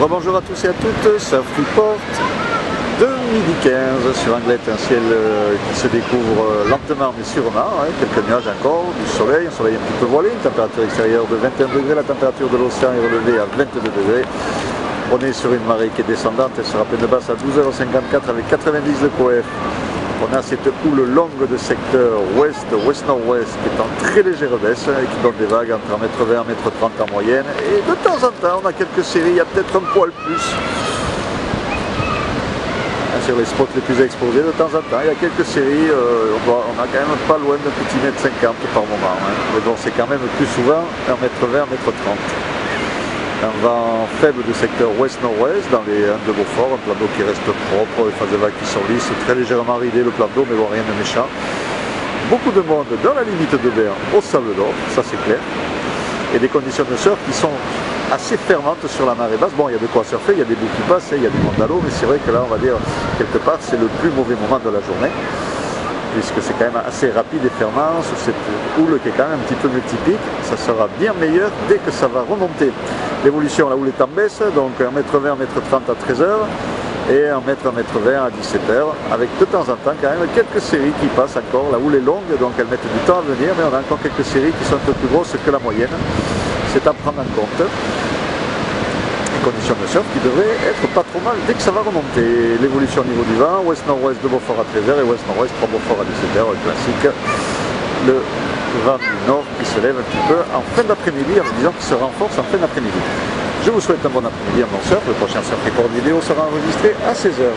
Rebonjour à tous et à toutes, Surf Report de midi 15 sur Anglette, un ciel qui se découvre lentement mais sûrement, quelques nuages encore, du soleil, un soleil un petit peu voilé, une température extérieure de 21 degrés, la température de l'océan est relevée à 22 degrés. On est sur une marée qui est descendante, elle sera pleine de basse à 12h54 avec 90 de coef. On a cette houle longue de secteur ouest-nord-ouest qui est en très légère baisse et qui donne des vagues entre 1m20 et 1m30 en moyenne. Et de temps en temps, on a quelques séries, il y a peut-être un poil plus. Sur les spots les plus exposés, de temps en temps, il y a quelques séries, on a quand même pas loin d'un petit mètre 50 par moment. Mais bon, c'est quand même plus souvent 1m20, 1m30. Un vent faible de secteur ouest-nord-ouest dans les Indes de Beaufort, un plan d'eau qui reste propre, les phases de vagues qui sont lisses, très légèrement ridé le plan d'eau, mais bon, rien de méchant. Beaucoup de monde dans la limite de mer au sable d'or, ça c'est clair, et des conditions de surf qui sont assez ferventes sur la marée basse. Bon, il y a de quoi surfer, il y a des bouts qui passent, il y a du monde à l'eau, mais c'est vrai que là, on va dire, quelque part, c'est le plus mauvais moment de la journée, puisque c'est quand même assez rapide et fermant sur cette houle qui est quand même un petit peu multiplique. Ça sera bien meilleur dès que ça va remonter. L'évolution, la houle est en baisse, donc 1m20, 1m30 à 13h et 1m, 1m20 à 17h, avec de temps en temps quand même quelques séries qui passent encore. La houle est longue, donc elles mettent du temps à venir, mais on a encore quelques séries qui sont un peu plus grosses que la moyenne. C'est à prendre en compte. Conditions de surf qui devraient être pas trop mal dès que ça va remonter. L'évolution au niveau du vent, ouest-nord-ouest de Beaufort à 13h et ouest-nord-ouest pour Beaufort à 17h, classique. Le vent du nord qui se lève un petit peu en fin d'après-midi, en me disant qu'il se renforce en fin d'après-midi. Je vous souhaite un bon après-midi, un bon surf. Le prochain surf report vidéo sera enregistré à 16h.